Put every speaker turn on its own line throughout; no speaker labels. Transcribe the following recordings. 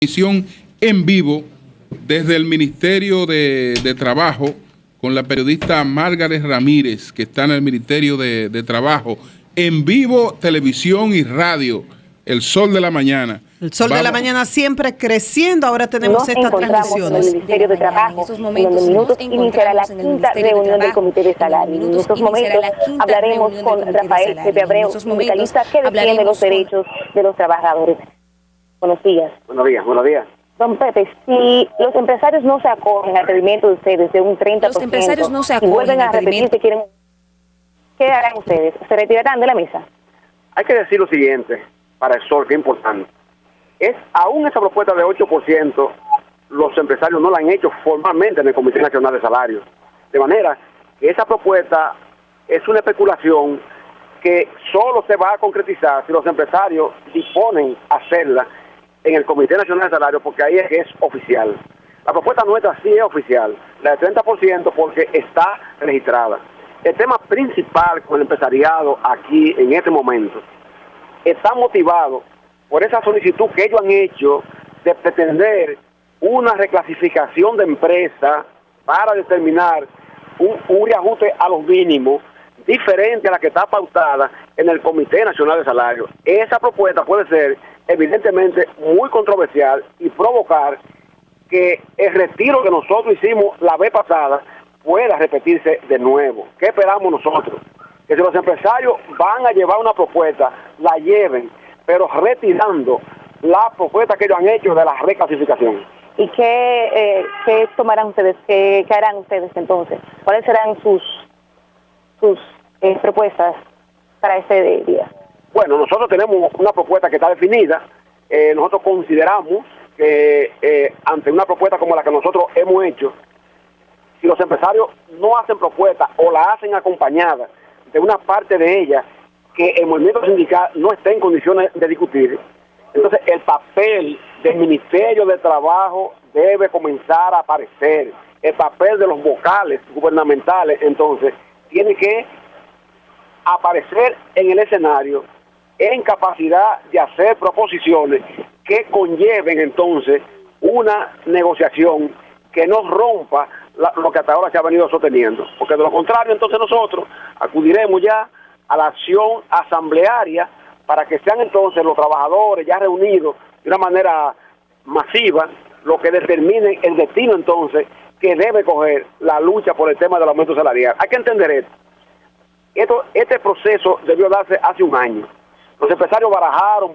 Transmisión en vivo desde el Ministerio de Trabajo con la periodista Margaret Ramírez, que está en el Ministerio de Trabajo, en vivo, televisión y radio, El Sol de la Mañana.
El Sol de la Mañana siempre creciendo, ahora tenemos estas transmisiones.
En el Ministerio de Trabajo, en estos minutos iniciará la quinta reunión del Comité de Salario. En estos momentos hablaremos con Rafael Pepe Abreu, sindicalista que defiende los derechos de los trabajadores. Buenos días.
Buenos días, buenos días.
Don Pepe, si los empresarios no se acogen al pedimento de ustedes de un 30%,
los empresarios no se acogen
y vuelven a repetir que quieren, ¿qué harán ustedes? ¿Se retirarán de la mesa?
Hay que decir lo siguiente, para el Sol, que es importante. Aún esa propuesta de 8%, los empresarios no la han hecho formalmente en el Comité Nacional de Salarios. De manera que esa propuesta es una especulación que solo se va a concretizar si los empresarios disponen a hacerla en el Comité Nacional de Salarios, porque ahí es que es oficial. La propuesta nuestra sí es oficial, la de 30% porque está registrada. El tema principal con el empresariado aquí en este momento está motivado por esa solicitud que ellos han hecho de pretender una reclasificación de empresa para determinar un reajuste a los mínimos diferente a la que está pautada en el Comité Nacional de Salarios. Esa propuesta puede ser evidentemente muy controversial y provocar que el retiro que nosotros hicimos la vez pasada pueda repetirse de nuevo. ¿Qué esperamos nosotros? Que si los empresarios van a llevar una propuesta, la lleven, pero retirando la propuesta que ellos han hecho de la reclasificación.
¿Y qué tomarán ustedes? ¿Qué harán ustedes entonces? ¿Cuáles serán sus propuestas para este día?
Bueno, nosotros tenemos una propuesta que está definida. Nosotros consideramos que ante una propuesta como la que nosotros hemos hecho, si los empresarios no hacen propuesta o la hacen acompañada de una parte de ella que el movimiento sindical no está en condiciones de discutir, entonces el papel del Ministerio de Trabajo debe comenzar a aparecer. El papel de los vocales gubernamentales, entonces, tiene que aparecer en el escenario en capacidad de hacer proposiciones que conlleven entonces una negociación que no rompa lo que hasta ahora se ha venido sosteniendo, porque de lo contrario entonces nosotros acudiremos ya a la acción asamblearia para que sean entonces los trabajadores ya reunidos de una manera masiva lo que determinen el destino entonces que debe coger la lucha por el tema del aumento salarial. Hay que entender esto. Este proceso debió darse hace un año. Los empresarios barajaron,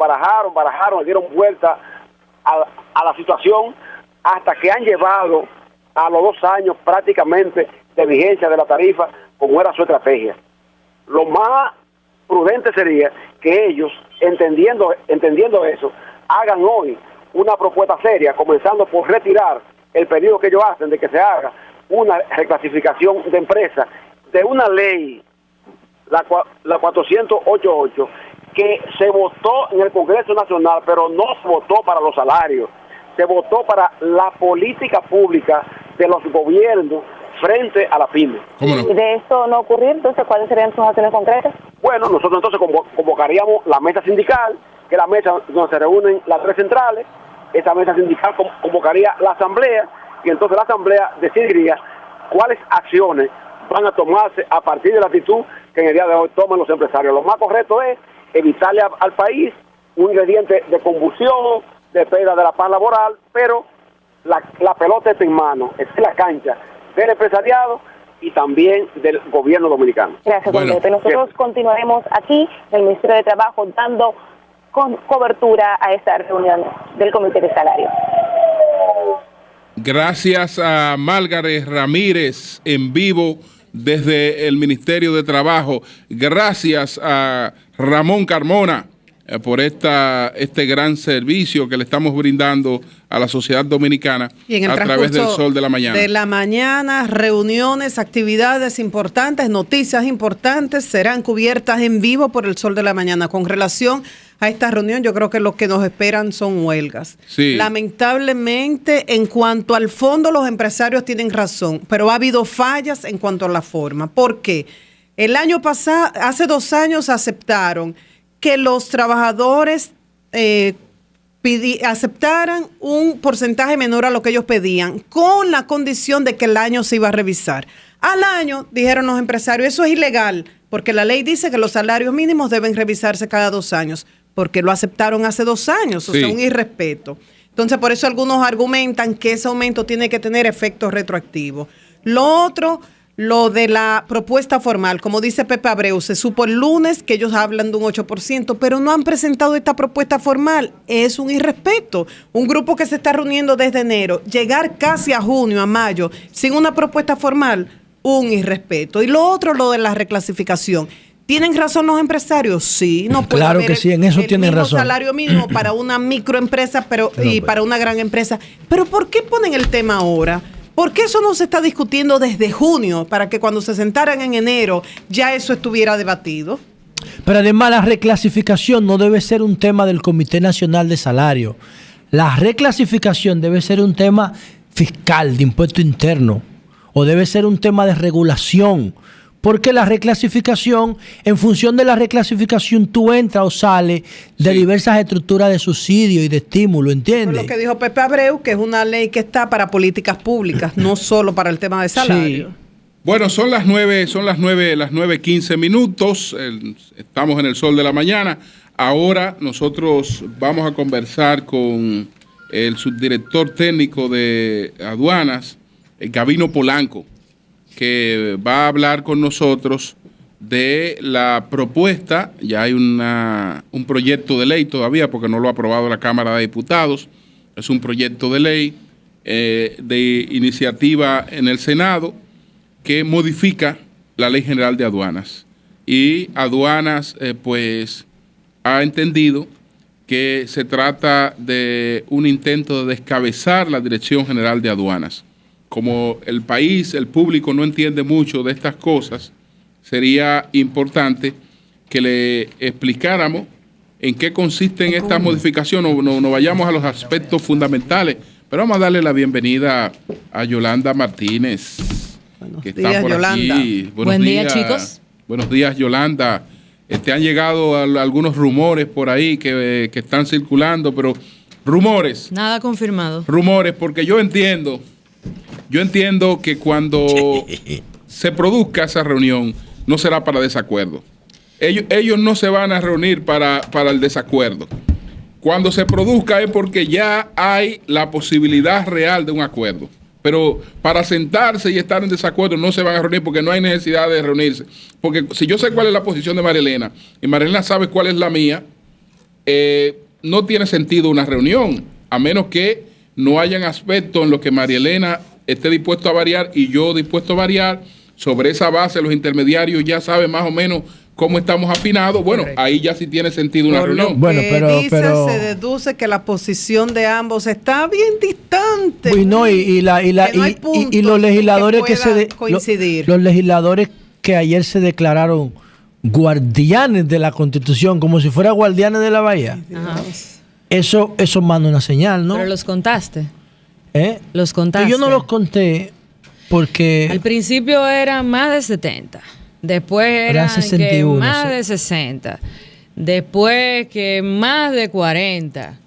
le dieron vuelta a la situación hasta que han llevado a los 2 años prácticamente de vigencia de la tarifa como era su estrategia. Lo más prudente sería que ellos, entendiendo eso, hagan hoy una propuesta seria, comenzando por retirar el pedido que ellos hacen de que se haga una reclasificación de empresa de una ley, la 488, que se votó en el Congreso Nacional, pero no se votó para los salarios, se votó para la política pública de los gobiernos frente a la pyme.
¿Y de esto no ocurrir, entonces cuáles serían sus acciones concretas?
Bueno, nosotros entonces convocaríamos la mesa sindical, que es la mesa donde se reúnen las 3 centrales. Esa mesa sindical convocaría la asamblea, y entonces la asamblea decidiría cuáles acciones van a tomarse a partir de la actitud que en el día de hoy toman los empresarios. Lo más correcto es evitarle al país un ingrediente de convulsión, de pérdida de la paz laboral, pero la pelota está en mano, está en la cancha del empresariado y también del gobierno dominicano.
Gracias, don Pepe. Nosotros continuaremos aquí en el Ministerio de Trabajo dando cobertura a esta reunión del Comité de Salario.
Gracias a Margaret Ramírez en vivo desde el Ministerio de Trabajo. Gracias a Ramón Carmona por este gran servicio que le estamos brindando a la sociedad dominicana a través del Sol de la Mañana.
De la mañana, reuniones, actividades importantes, noticias importantes serán cubiertas en vivo por el Sol de la Mañana. Con relación a esta reunión, yo creo que lo que nos esperan son huelgas.
Sí.
Lamentablemente, en cuanto al fondo, los empresarios tienen razón, pero ha habido fallas en cuanto a la forma. ¿Por qué? El año pasado, hace 2 años, aceptaron que los trabajadores aceptaran un porcentaje menor a lo que ellos pedían, con la condición de que el año se iba a revisar. Al año, dijeron los empresarios, eso es ilegal, porque la ley dice que los salarios mínimos deben revisarse cada 2 años, porque lo aceptaron hace 2 años, o sea, un irrespeto. Entonces, por eso algunos argumentan que ese aumento tiene que tener efecto retroactivo. Lo otro, lo de la propuesta formal, como dice Pepe Abreu, se supo el lunes que ellos hablan de un 8%, pero no han presentado esta propuesta formal. Es un irrespeto. Un grupo que se está reuniendo desde enero, llegar casi a junio, a mayo, sin una propuesta formal, un irrespeto. Y lo otro, lo de la reclasificación. ¿Tienen razón los empresarios? Sí, no puede
claro
haber
que sí, en eso tienen razón.
Salario mínimo para una microempresa y para una gran empresa. Pero ¿por qué ponen el tema ahora? ¿Por qué eso no se está discutiendo desde junio para que cuando se sentaran en enero ya eso estuviera debatido?
Pero además la reclasificación no debe ser un tema del Comité Nacional de Salario. La reclasificación debe ser un tema fiscal, de impuesto interno, o debe ser un tema de regulación. Porque la reclasificación, en función de la reclasificación, tú entras o sales de diversas estructuras de subsidio y de estímulo, ¿entiendes?
Lo que dijo Pepe Abreu, que es una ley que está para políticas públicas, no solo para el tema de salario.
Sí. Bueno, son las 9:15 minutos. Estamos en el sol de la mañana. Ahora nosotros vamos a conversar con el subdirector técnico de aduanas, Gavino Polanco, que va a hablar con nosotros de la propuesta. Ya hay un proyecto de ley todavía, porque no lo ha aprobado la Cámara de Diputados. Es un proyecto de ley de iniciativa en el Senado que modifica la Ley General de Aduanas. Y Aduanas, pues, ha entendido que se trata de un intento de descabezar la Dirección General de Aduanas. Como el país, el público no entiende mucho de estas cosas, sería importante que le explicáramos en qué consisten estas modificaciones. No vayamos a los aspectos fundamentales, pero vamos a darle la bienvenida a Yolanda Martínez, que está por aquí.
Buen día, chicos.
Buenos días, Yolanda. Te han llegado algunos rumores por ahí que están circulando, pero rumores.
Nada confirmado.
Rumores, porque yo entiendo que cuando se produzca esa reunión no será para desacuerdo. Ellos no se van a reunir para el desacuerdo. Cuando se produzca es porque ya hay la posibilidad real de un acuerdo. Pero para sentarse y estar en desacuerdo no se van a reunir porque no hay necesidad de reunirse. Porque si yo sé cuál es la posición de María Elena y María Elena sabe cuál es la mía, no tiene sentido una reunión, a menos que no hayan aspectos en los que María Elena esté dispuesto a variar y yo dispuesto a variar. Sobre esa base los intermediarios ya saben más o menos cómo estamos afinados. Bueno, correcto. Ahí ya sí tiene sentido una reunión.
Bueno, pero se deduce que la posición de ambos está bien distante.
Pues no, y los legisladores los legisladores que ayer se declararon guardianes de la Constitución, como si fuera guardianes de la bahía. Ajá. Eso manda una señal, ¿no?
Pero los contaste.
Los contaste. Yo no los conté porque...
Al principio eran más de 70. Después eran 61, más de 60. Después que más de 40.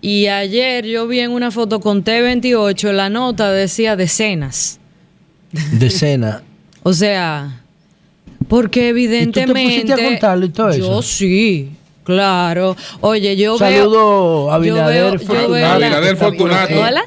Y ayer yo vi en una foto con T28, la nota decía decenas.
Decenas.
O sea, porque evidentemente...
¿Y tú te pusiste a contarlo y todo eso?
Yo sí. Claro. Oye, yo
Saludo a Abinader Fortunato.
Abinader Fortunato.
¿Hola?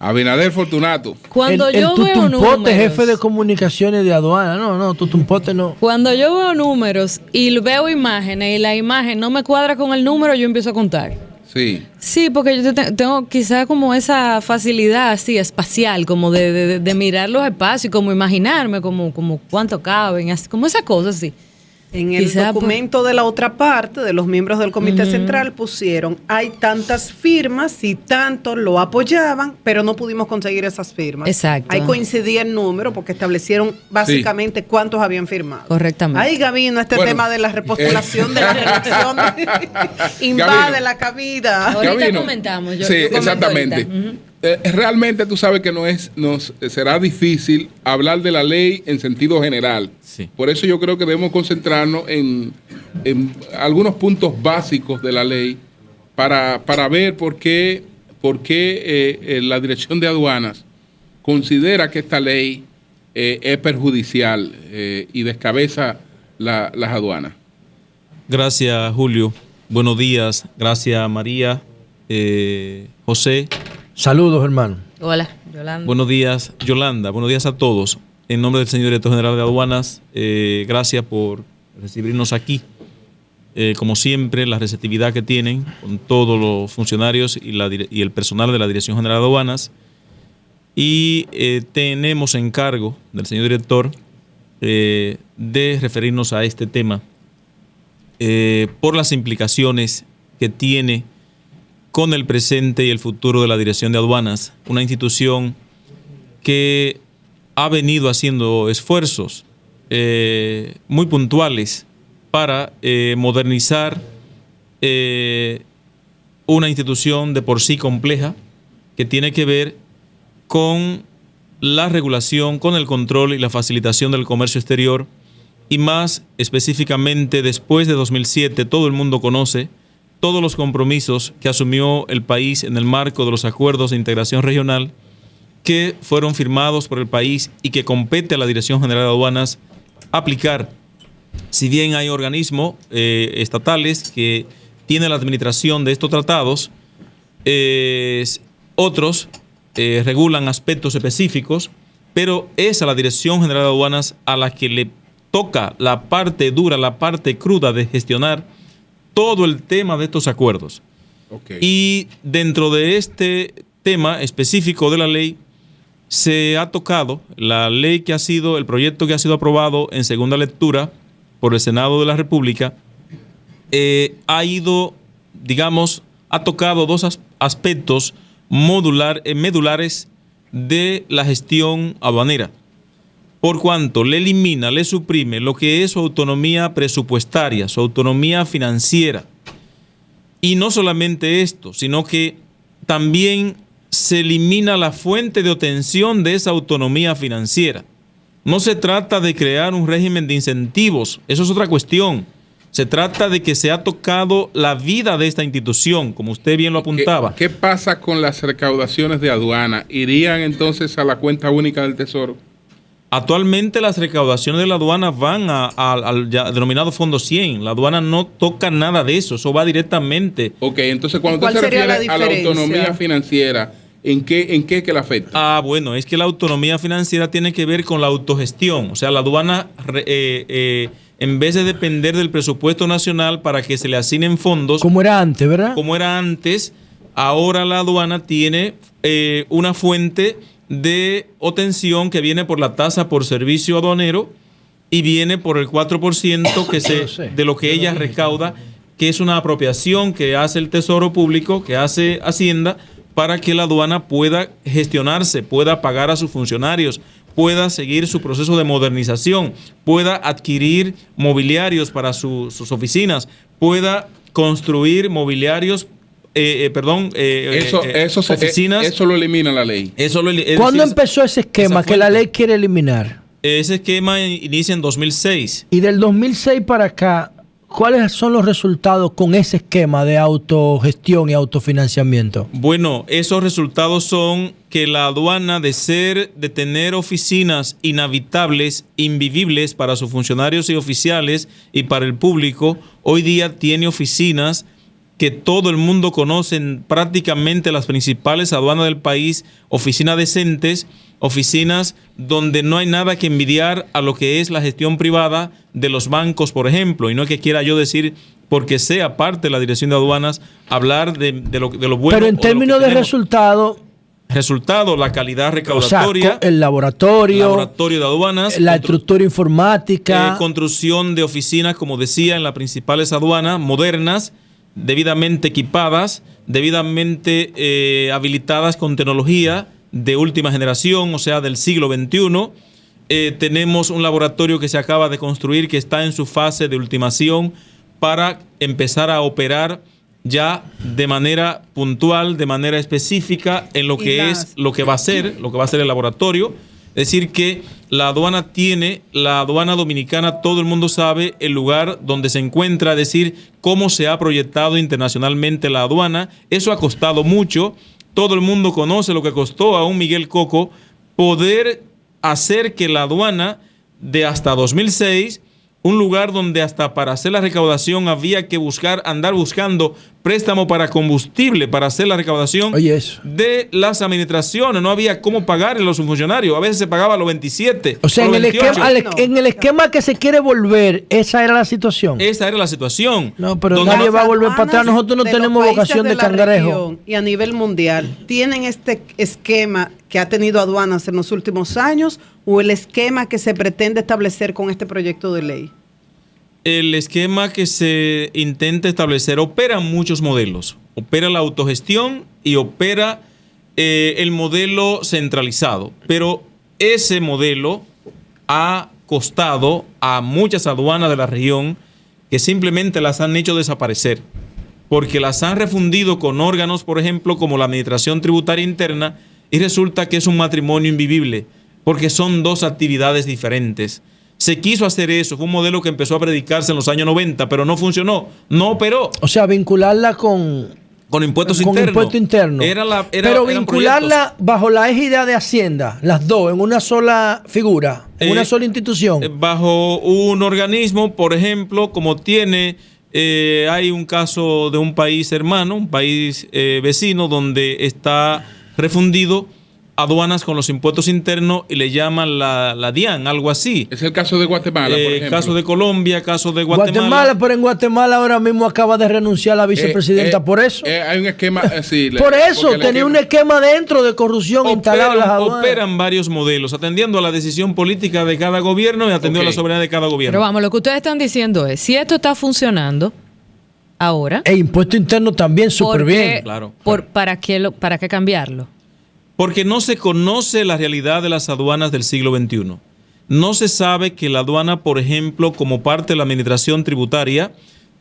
Abinader Fortunato.
Cuando
el
yo veo números,
jefe de comunicaciones de aduana. No, Tutumpote no.
Cuando yo veo números y veo imágenes y la imagen no me cuadra con el número, yo empiezo a contar.
Sí.
Sí, porque yo tengo quizás como esa facilidad así espacial, como de mirar los espacios y como imaginarme como cuánto caben, así, como esa cosa así.
En el documento de la otra parte, de los miembros del Comité Central, pusieron, hay tantas firmas y tantos lo apoyaban, pero no pudimos conseguir esas firmas.
Exacto.
Ahí coincidía el número porque establecieron básicamente cuántos habían firmado.
Correctamente.
Ahí, Gavino, tema de la repostulación de la reelección invade Gavino, la cabida.
Ahorita
Gavino,
comentamos.
Yo exactamente. Realmente tú sabes que nos será difícil hablar de la ley en sentido general. Sí. Por eso yo creo que debemos concentrarnos en algunos puntos básicos de la ley para ver por qué la Dirección de Aduanas considera que esta ley es perjudicial y descabeza las aduanas.
Gracias, Julio. Buenos días. Gracias, María, José.
Saludos, hermano.
Hola, Yolanda.
Buenos días, Yolanda. Buenos días a todos. En nombre del señor Director General de Aduanas, gracias por recibirnos aquí. Como siempre, la receptividad que tienen con todos los funcionarios y el personal de la Dirección General de Aduanas. Y tenemos encargo del señor director de referirnos a este tema por las implicaciones que tiene con el presente y el futuro de la Dirección de Aduanas, una institución que ha venido haciendo esfuerzos muy puntuales para modernizar una institución de por sí compleja que tiene que ver con la regulación, con el control y la facilitación del comercio exterior, y más específicamente después de 2007, todo el mundo conoce todos los compromisos que asumió el país en el marco de los acuerdos de integración regional que fueron firmados por el país y que compete a la Dirección General de Aduanas aplicar. Si bien hay organismos estatales que tienen la administración de estos tratados, otros regulan aspectos específicos, pero es a la Dirección General de Aduanas a la que le toca la parte dura, la parte cruda de gestionar todo el tema de estos acuerdos.
Okay.
Y dentro de este tema específico de la ley, se ha tocado la ley que ha sido, el proyecto que ha sido aprobado en segunda lectura por el Senado de la República, ha tocado dos aspectos medulares de la gestión aduanera, por cuanto le elimina, le suprime lo que es su autonomía presupuestaria, su autonomía financiera. Y no solamente esto, sino que también se elimina la fuente de obtención de esa autonomía financiera. No se trata de crear un régimen de incentivos, eso es otra cuestión. Se trata de que se ha tocado la vida de esta institución, como usted bien lo apuntaba.
¿Qué pasa con las recaudaciones de aduana? ¿Irían entonces a la cuenta única del Tesoro?
Actualmente las recaudaciones de la aduana van al denominado Fondo 100. La aduana no toca nada de eso, eso va directamente.
Ok, entonces cuando usted se refiere a la autonomía financiera, ¿en qué que la afecta?
Bueno, es que la autonomía financiera tiene que ver con la autogestión. O sea, la aduana, en vez de depender del presupuesto nacional para que se le asignen fondos.
Como era antes, ¿verdad?
Como era antes, ahora la aduana tiene una fuente de obtención que viene por la tasa por servicio aduanero y viene por el 4% de lo que ella recauda, que es una apropiación que hace el Tesoro Público, que hace Hacienda, para que la aduana pueda gestionarse, pueda pagar a sus funcionarios, pueda seguir su proceso de modernización, pueda adquirir mobiliarios para sus oficinas, pueda construir mobiliarios, oficinas.
Eso lo elimina la ley.
¿Cuándo empezó ese esquema que la ley quiere eliminar?
Ese esquema inicia en 2006.
Y del 2006 para acá, ¿cuáles son los resultados con ese esquema de autogestión y autofinanciamiento?
Bueno, esos resultados son que la aduana, de tener oficinas inhabitables, invivibles para sus funcionarios y oficiales y para el público, hoy día tiene oficinas que todo el mundo conoce, prácticamente las principales aduanas del país, oficinas decentes, oficinas donde no hay nada que envidiar a lo que es la gestión privada de los bancos, por ejemplo. Y no es que quiera yo decir, porque sea parte de la Dirección de Aduanas, hablar de lo bueno.
Pero en términos de resultado,
la calidad recaudatoria,
o sea, el laboratorio
de aduanas,
la estructura informática,
construcción de oficinas, como decía, en las principales aduanas modernas, debidamente equipadas, debidamente habilitadas con tecnología de última generación, o sea, del siglo XXI. Tenemos un laboratorio que se acaba de construir, que está en su fase de ultimación para empezar a operar ya de manera puntual, de manera específica en lo que va a ser el laboratorio. Es decir, que la aduana dominicana, todo el mundo sabe el lugar donde se encuentra, es decir, cómo se ha proyectado internacionalmente la aduana. Eso ha costado mucho. Todo el mundo conoce lo que costó a un Miguel Coco poder hacer que la aduana de hasta 2006, un lugar donde hasta para hacer la recaudación había que andar buscando préstamo para combustible para hacer la recaudación de las administraciones. No había cómo pagarle a los funcionarios. A veces se pagaba a los 27.
O sea, en el esquema que se quiere volver, esa era la situación.
Esa era la situación.
No, pero nadie va a volver para atrás. Nosotros no tenemos vocación de cangrejo.
Y a nivel mundial, ¿tienen este esquema que ha tenido aduanas en los últimos años o el esquema que se pretende establecer con este proyecto de ley?
El esquema que se intenta establecer opera muchos modelos. Opera la autogestión y opera el modelo centralizado. Pero ese modelo ha costado a muchas aduanas de la región que simplemente las han hecho desaparecer, porque las han refundido con órganos, por ejemplo, como la Administración Tributaria Interna, y resulta que es un matrimonio invivible, porque son dos actividades diferentes. Se quiso hacer eso, fue un modelo que empezó a predicarse en los años 90, pero no funcionó, no operó.
O sea, vincularla con
impuestos internos.
Impuesto interno. Pero vincularla bajo la égida de Hacienda, las dos, en una sola figura, en una sola institución.
Bajo un organismo, por ejemplo, como hay un caso de un país hermano, un país vecino, donde está refundido aduanas con los impuestos internos y le llaman la DIAN, algo así.
Es el caso de Guatemala, por ejemplo.
Caso de Colombia, caso de Guatemala.
Pero en Guatemala ahora mismo acaba de renunciar la vicepresidenta por eso.
Hay un esquema, sí.
Por eso, tenía un esquema dentro de corrupción instalado en las aduanas.
Operan varios modelos, atendiendo a la decisión política de cada gobierno y atendiendo a la soberanía de cada gobierno.
Pero vamos, lo que ustedes están diciendo es, si esto está funcionando ahora...
E impuesto interno también súper bien.
Claro.
¿Para qué cambiarlo?
Porque no se conoce la realidad de las aduanas del siglo XXI. No se sabe que la aduana, por ejemplo, como parte de la administración tributaria,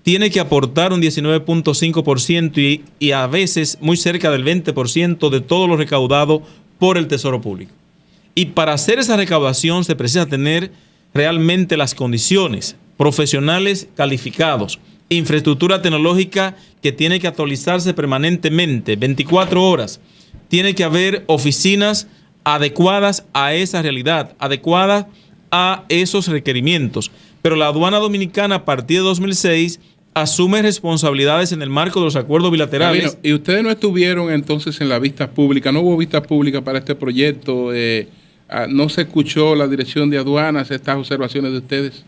tiene que aportar un 19.5% y a veces muy cerca del 20% de todo lo recaudado por el Tesoro Público. Y para hacer esa recaudación se precisa tener realmente las condiciones, profesionales calificados, infraestructura tecnológica que tiene que actualizarse permanentemente, 24 horas. Tiene que haber oficinas adecuadas a esa realidad, adecuadas a esos requerimientos. Pero la aduana dominicana, a partir de 2006, asume responsabilidades en el marco de los acuerdos bilaterales.
¿Y ustedes no estuvieron entonces en la vista pública? ¿No hubo vista pública para este proyecto? ¿No se escuchó la dirección de aduanas estas observaciones de ustedes?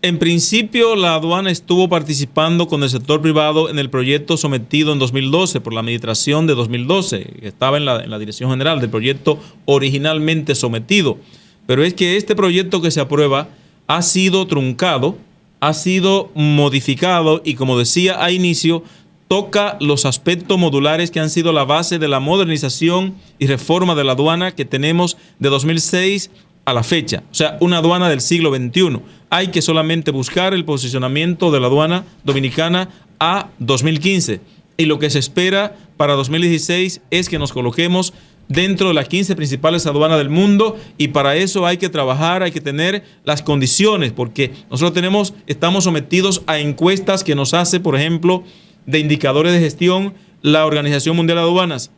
En principio, la aduana estuvo participando con el sector privado en el proyecto sometido en 2012 por la administración de 2012, que estaba en la dirección general del proyecto originalmente sometido. Pero es que este proyecto que se aprueba ha sido truncado, ha sido modificado y, como decía a inicio, toca los aspectos modulares que han sido la base de la modernización y reforma de la aduana que tenemos de 2006 a la fecha, o sea, una aduana del siglo XXI. Hay que solamente buscar el posicionamiento de la aduana dominicana a 2015. Y lo que se espera para 2016 es que nos coloquemos dentro de las 15 principales aduanas del mundo, y para eso hay que trabajar, hay que tener las condiciones, porque nosotros estamos sometidos a encuestas que nos hace, por ejemplo, de indicadores de gestión, la Organización Mundial de Aduanas.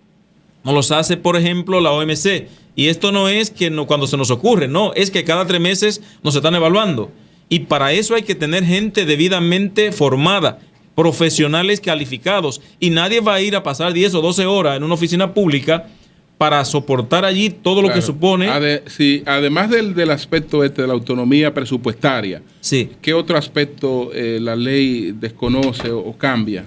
Nos los hace, por ejemplo, la OMC. Y esto no es que cuando se nos ocurre, no, es que cada 3 meses nos están evaluando. Y para eso hay que tener gente debidamente formada, profesionales calificados. Y nadie va a ir a pasar 10 o 12 horas en una oficina pública para soportar allí todo lo que supone.
Sí, además del aspecto de la autonomía presupuestaria,
sí.
¿Qué otro aspecto la ley desconoce o cambia?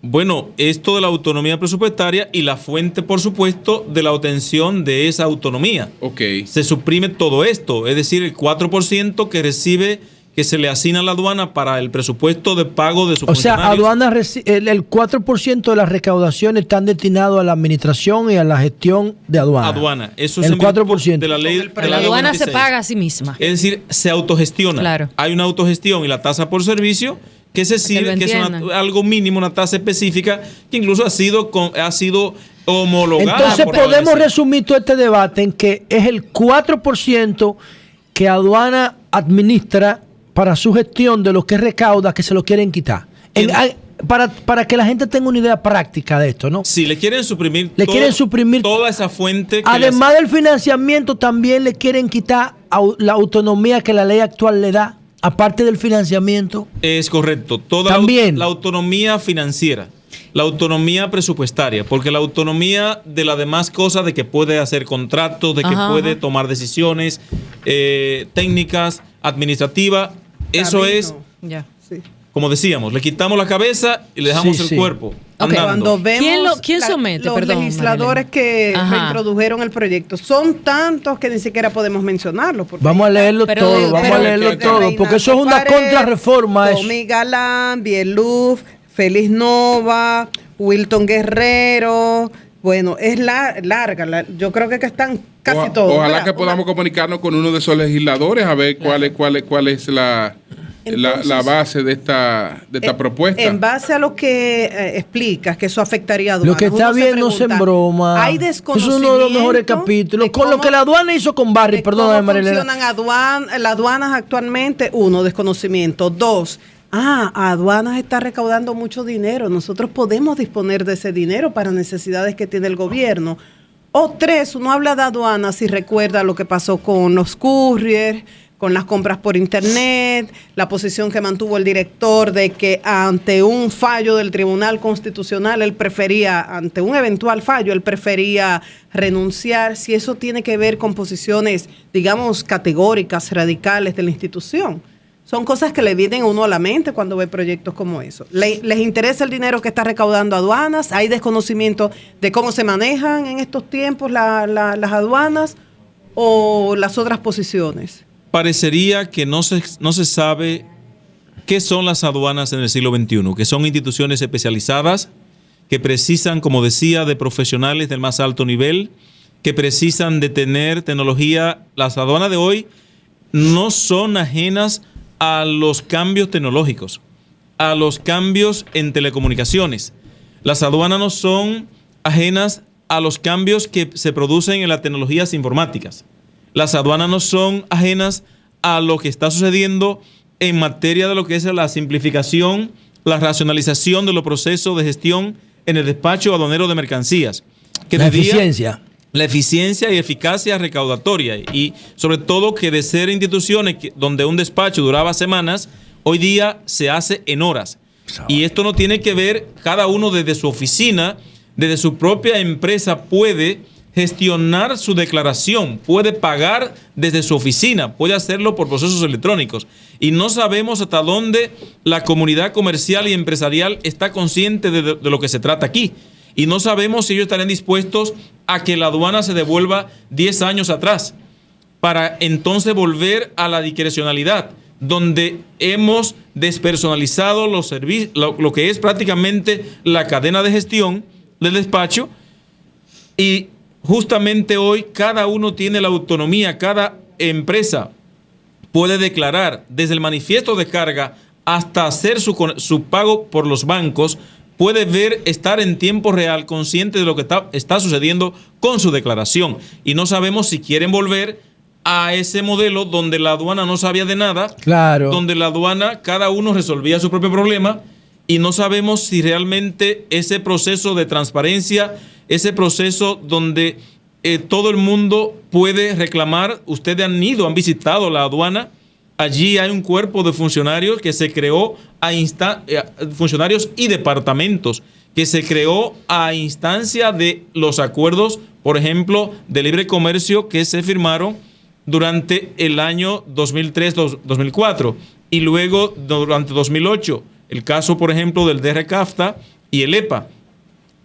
Bueno, esto de la autonomía presupuestaria y la fuente, por supuesto, de la obtención de esa autonomía.
Okay.
Se suprime todo esto, es decir, el 4% que se le asigna a la aduana para el presupuesto de pago de sus funcionarios.
O sea, el 4% de las recaudaciones están destinados a la administración y a la gestión de aduana.
Eso es
el 4%
de la ley.
Pero la aduana 96. Se paga a sí misma.
Es decir, se autogestiona.
Claro.
Hay una autogestión y la tasa por servicio que es algo mínimo, una tasa específica que incluso ha sido homologada.
Entonces
por la
podemos
OMC.
resumir todo este debate en que es el 4% que aduana administra para su gestión de lo que recauda que se lo quieren quitar. Para que la gente tenga una idea práctica de esto, ¿no?
Sí, le quieren suprimir, toda esa fuente.
Además del financiamiento, también le quieren quitar la autonomía que la ley actual le da, aparte del financiamiento.
Es correcto. La autonomía financiera, la autonomía presupuestaria, porque la autonomía de las demás cosas, de que puede hacer contratos, de que puede tomar decisiones técnicas, administrativas, eso es...
Ya, sí.
Como decíamos, le quitamos la cabeza y le dejamos el cuerpo.
Cuando vemos
¿Quién somete?
Los legisladores que introdujeron el proyecto, son tantos que ni siquiera podemos mencionarlos.
Vamos a leerlo todo, porque eso es una contrarreforma.
Tommy Galán, Bieluf, Félix Nova, Wilton Guerrero. Bueno, es larga. Yo creo que están casi todos.
Ojalá que podamos comunicarnos con uno de esos legisladores a ver cuál es la base de esta propuesta.
En base a lo que explicas, que eso afectaría a aduanas.
Lo que está bien no es en broma.
Hay desconocimiento.
Es uno de los mejores capítulos. Con lo que la aduana hizo con Barry, perdóname, Marilena.
¿Cómo funcionan las aduanas actualmente? 1, desconocimiento. 2, aduanas está recaudando mucho dinero. Nosotros podemos disponer de ese dinero para necesidades que tiene el gobierno. O 3, uno habla de aduanas y recuerda lo que pasó con los couriers, con las compras por internet, la posición que mantuvo el director de que ante un fallo del Tribunal Constitucional, ante un eventual fallo, él prefería renunciar, si eso tiene que ver con posiciones, digamos, categóricas, radicales de la institución. Son cosas que le vienen a uno a la mente cuando ve proyectos como eso. ¿Les interesa el dinero que está recaudando aduanas? ¿Hay desconocimiento de cómo se manejan en estos tiempos las aduanas o las otras posiciones?
Parecería que no se sabe qué son las aduanas en el siglo XXI, que son instituciones especializadas que precisan, como decía, de profesionales del más alto nivel, que precisan de tener tecnología. Las aduanas de hoy no son ajenas a los cambios tecnológicos, a los cambios en telecomunicaciones. Las aduanas no son ajenas a los cambios que se producen en las tecnologías informáticas. Las aduanas no son ajenas a lo que está sucediendo en materia de lo que es la simplificación, la racionalización de los procesos de gestión en el despacho aduanero de mercancías. La eficiencia y eficacia recaudatoria. Y sobre todo que de ser instituciones donde un despacho duraba semanas, hoy día se hace en horas. Y esto no tiene que ver, cada uno desde su oficina, desde su propia empresa puede gestionar su declaración, puede pagar desde su oficina, puede hacerlo por procesos electrónicos. Y no sabemos hasta dónde la comunidad comercial y empresarial está consciente de lo que se trata aquí. Y no sabemos si ellos estarán dispuestos a que la aduana se devuelva 10 años atrás, para entonces volver a la discrecionalidad, donde hemos despersonalizado los servicios, lo que es prácticamente la cadena de gestión del despacho. Y justamente hoy cada uno tiene la autonomía, cada empresa puede declarar desde el manifiesto de carga hasta hacer su pago por los bancos, puede estar en tiempo real consciente de lo que está sucediendo con su declaración. Y no sabemos si quieren volver a ese modelo donde la aduana no sabía de nada, donde la aduana cada uno resolvía su propio problema, y no sabemos si realmente ese proceso de transparencia, ese proceso donde todo el mundo puede reclamar. Ustedes han visitado la aduana. Allí hay un cuerpo de funcionarios que se creó funcionarios y departamentos que se creó a instancia de los acuerdos, por ejemplo, de libre comercio que se firmaron durante el año 2003-2004 y luego durante 2008. El caso, por ejemplo, del DR-CAFTA y el EPA.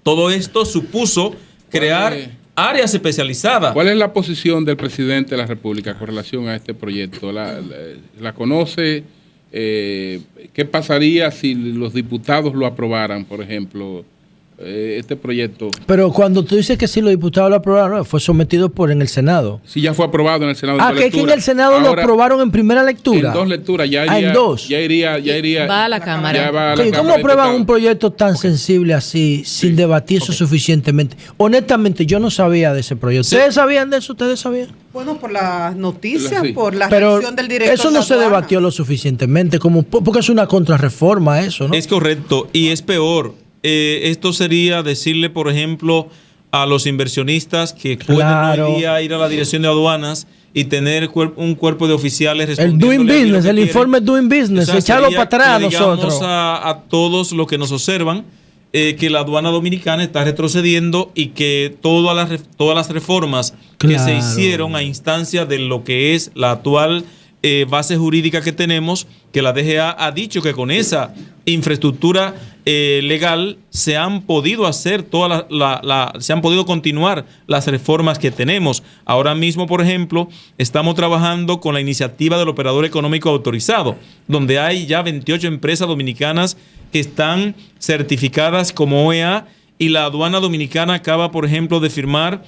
Todo esto supuso crear áreas especializadas.
¿Cuál es la posición del presidente de la República con relación a este proyecto? ¿La conoce? ¿Qué pasaría si los diputados lo aprobaran, por ejemplo? este proyecto.
Pero cuando tú dices que sí, los diputados lo aprobaron, no, fue sometido en el Senado.
Sí, ya fue aprobado en el Senado.
Que en el Senado ahora, lo aprobaron en primera lectura.
En 2 lecturas, ya iría,
en 2.
Ya iría.
Va a la Cámara.
¿Cómo aprueban un proyecto tan sensible así, sin debatir eso suficientemente? Honestamente, yo no sabía de ese proyecto. ¿Sí? ¿Ustedes sabían de eso? ¿Ustedes sabían?
Bueno, por las noticias, por la
Pero
reacción del director.
Eso no se debatió lo suficientemente, porque es una contrarreforma eso, ¿no?
Es correcto, y es peor. Esto sería decirle, por ejemplo, a los inversionistas que pueden hoy día ir a la dirección de aduanas y tener un cuerpo de oficiales.
El doing business, el informe doing business, echarlo para atrás a nosotros.
A todos los que nos observan que la aduana dominicana está retrocediendo y que todas las reformas que se hicieron a instancia de lo que es la actual base jurídica que tenemos, que la DGA ha dicho que con esa infraestructura legal se han podido hacer se han podido continuar las reformas que tenemos. Ahora mismo, por ejemplo, estamos trabajando con la iniciativa del operador económico autorizado, donde hay ya 28 empresas dominicanas que están certificadas como OEA, y la aduana dominicana acaba, por ejemplo, de firmar.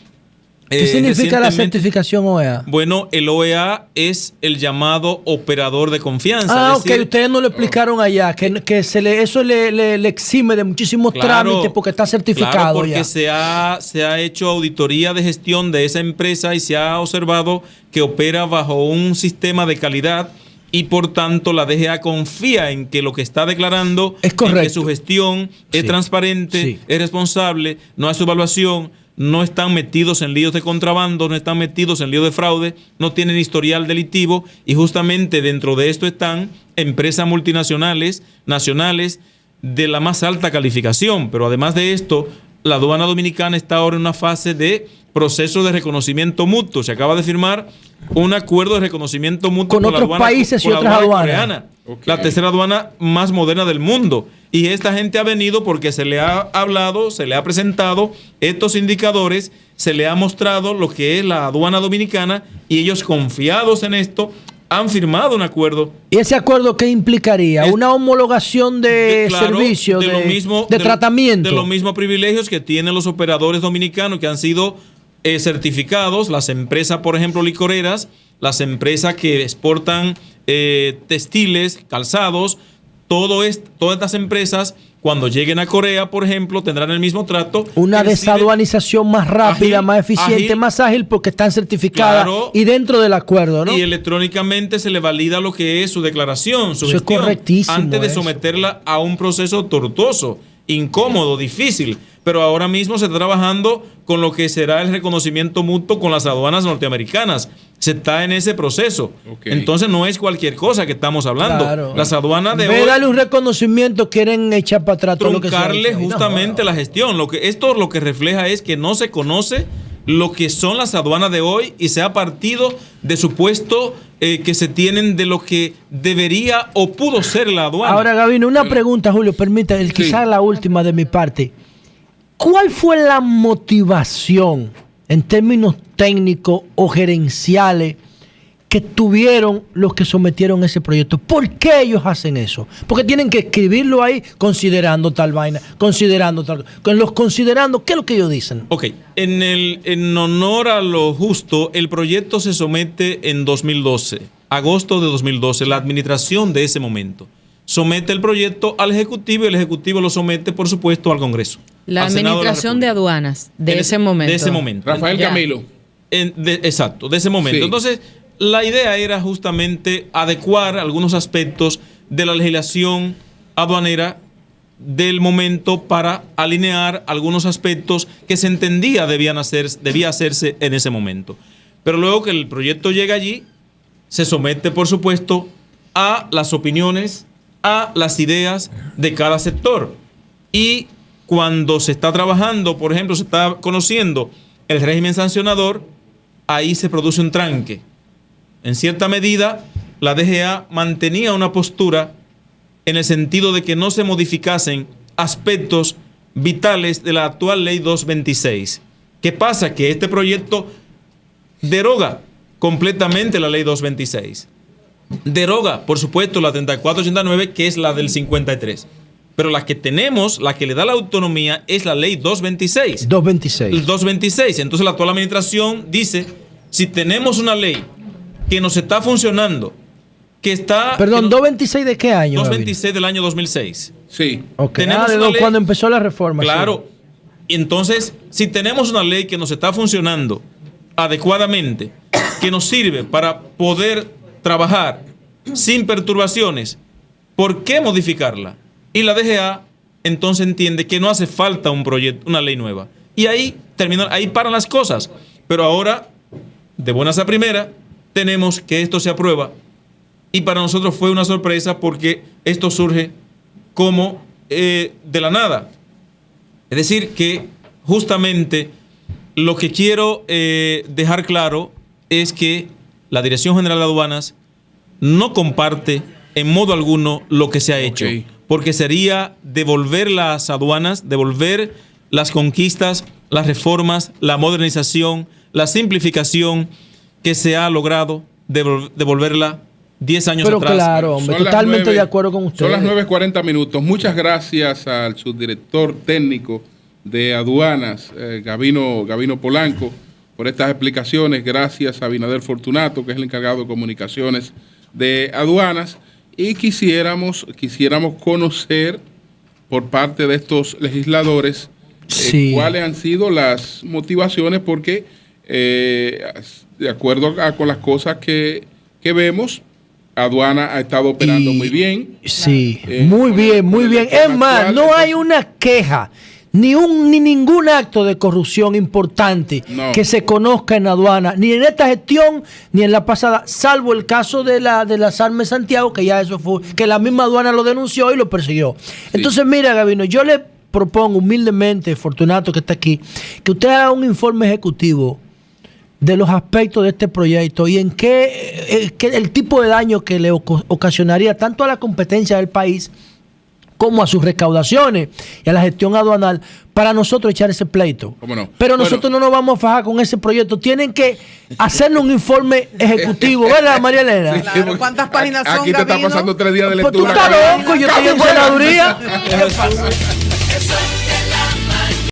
¿Qué significa la certificación OEA?
Bueno, el OEA es el llamado operador de confianza.
Es decir, ustedes no lo explicaron allá, que eso le exime de muchísimos trámites porque está certificado.
Claro, porque se ha hecho auditoría de gestión de esa empresa y se ha observado que opera bajo un sistema de calidad, y por tanto la DGA confía en que lo que está declarando es correcto, en que su gestión es transparente, es responsable, no hay subvaluación, no están metidos en líos de contrabando, no están metidos en líos de fraude, no tienen historial delictivo, y justamente dentro de esto están empresas multinacionales, nacionales, de la más alta calificación. Pero además de esto, la aduana dominicana está ahora en una fase de proceso de reconocimiento mutuo. Se acaba de firmar un acuerdo de reconocimiento mutuo
con otros países y otras aduanas.
La tercera aduana más moderna del mundo. Y esta gente ha venido porque se le ha hablado, se le ha presentado estos indicadores, se le ha mostrado lo que es la aduana dominicana, y ellos, confiados en esto, han firmado un acuerdo.
¿Y ese acuerdo qué implicaría? ¿Una homologación de servicios, de tratamiento?
De los mismos privilegios que tienen los operadores dominicanos que han sido certificados, las empresas, por ejemplo, licoreras, las empresas que exportan textiles, calzados. Todas estas empresas, cuando lleguen a Corea, por ejemplo, tendrán el mismo trato.
Una desaduanización más rápida, más eficiente, más ágil, porque están certificadas y dentro del acuerdo, ¿no?
Y electrónicamente se le valida lo que es su declaración, su gestión,
es correctísimo,
antes de someterla a un proceso tortuoso, incómodo, difícil. Pero ahora mismo se está trabajando con lo que será el reconocimiento mutuo con las aduanas norteamericanas. Se está en ese proceso. Entonces no es cualquier cosa que estamos hablando.
Claro.
Las aduanas de hoy,
darle un reconocimiento, quieren echar para atrás todo lo que
truncarle justamente la gestión. Esto lo que refleja es que no se conoce lo que son las aduanas de hoy, y se ha partido de supuesto que se tienen de lo que debería o pudo ser la aduana.
Ahora, Gabino, una pregunta, Julio, permítame, quizás la última de mi parte. ¿Cuál fue la motivación en términos técnicos o gerenciales que tuvieron los que sometieron ese proyecto? ¿Por qué ellos hacen eso? Porque tienen que escribirlo ahí considerando tal vaina, considerando tal. Considerando, ¿qué es lo que ellos dicen?
Ok, en honor a lo justo, el proyecto se somete en 2012, agosto de 2012, la administración de ese momento somete el proyecto al Ejecutivo, y el Ejecutivo lo somete, por supuesto, al Congreso.
La administración de aduanas de ese momento.
De ese momento.
Rafael Camilo.
Exacto, de ese momento. Sí. Entonces, la idea era justamente adecuar algunos aspectos de la legislación aduanera del momento para alinear algunos aspectos que se entendía debía hacerse en ese momento. Pero luego que el proyecto llega allí, se somete, por supuesto, a las opiniones, a las ideas de cada sector. Y cuando se está trabajando, por ejemplo, se está conociendo el régimen sancionador, ahí se produce un tranque. En cierta medida, la DGA mantenía una postura en el sentido de que no se modificasen aspectos vitales de la actual ley 226. ¿Qué pasa? Que este proyecto deroga completamente la ley 226. Deroga, por supuesto, la 3489, que es la del 53. Pero la que tenemos, la que le da la autonomía, es la ley 226. 226. Entonces la actual administración dice, si tenemos una ley que nos está funcionando, que está...
Perdón, ¿226 de qué año?
226 del año 2006.
Sí.
Okay. Cuando empezó la reforma.
Claro. Sí. Entonces, si tenemos una ley que nos está funcionando adecuadamente, que nos sirve para poder trabajar sin perturbaciones, ¿por qué modificarla? Y la DGA entonces entiende que no hace falta un proyecto, una ley nueva. Y ahí paran las cosas. Pero ahora, de buenas a primera, tenemos que esto se aprueba. Y para nosotros fue una sorpresa porque esto surge como de la nada. Es decir, que justamente lo que quiero dejar claro es que la Dirección General de Aduanas no comparte en modo alguno lo que se ha hecho. Porque sería devolver las aduanas, devolver las conquistas, las reformas, la modernización, la simplificación que se ha logrado, devolverla 10 años atrás.
Pero claro, hombre, totalmente de acuerdo con usted.
Son las 9:40 minutos. Muchas gracias al subdirector técnico de aduanas, Gabino Polanco, por estas explicaciones. Gracias a Abinader Fortunato, que es el encargado de comunicaciones de aduanas. Y quisiéramos conocer por parte de estos legisladores cuáles han sido las motivaciones, porque de acuerdo con las cosas que vemos, aduana ha estado operando muy bien.
Sí, muy bien. Es más, no hay una queja, ni ningún acto de corrupción importante que se conozca en aduana, ni en esta gestión, ni en la pasada, salvo el caso de las armas Santiago, que ya eso fue, que la misma aduana lo denunció y lo persiguió. Sí. Entonces, mira, Gabino, yo le propongo humildemente, Fortunato, que está aquí, que usted haga un informe ejecutivo de los aspectos de este proyecto y en qué el tipo de daño que le ocasionaría tanto a la competencia del país como a sus recaudaciones y a la gestión aduanal, para nosotros echar ese pleito. ¿Cómo no? Pero nosotros no nos vamos a fajar con ese proyecto. Tienen que hacerle un informe ejecutivo, ¿verdad, María Elena?
Claro. ¿Cuántas páginas son,
Aquí te está pasando 3 días de lectura.
Pues tú estás loco, yo estoy en senaduría.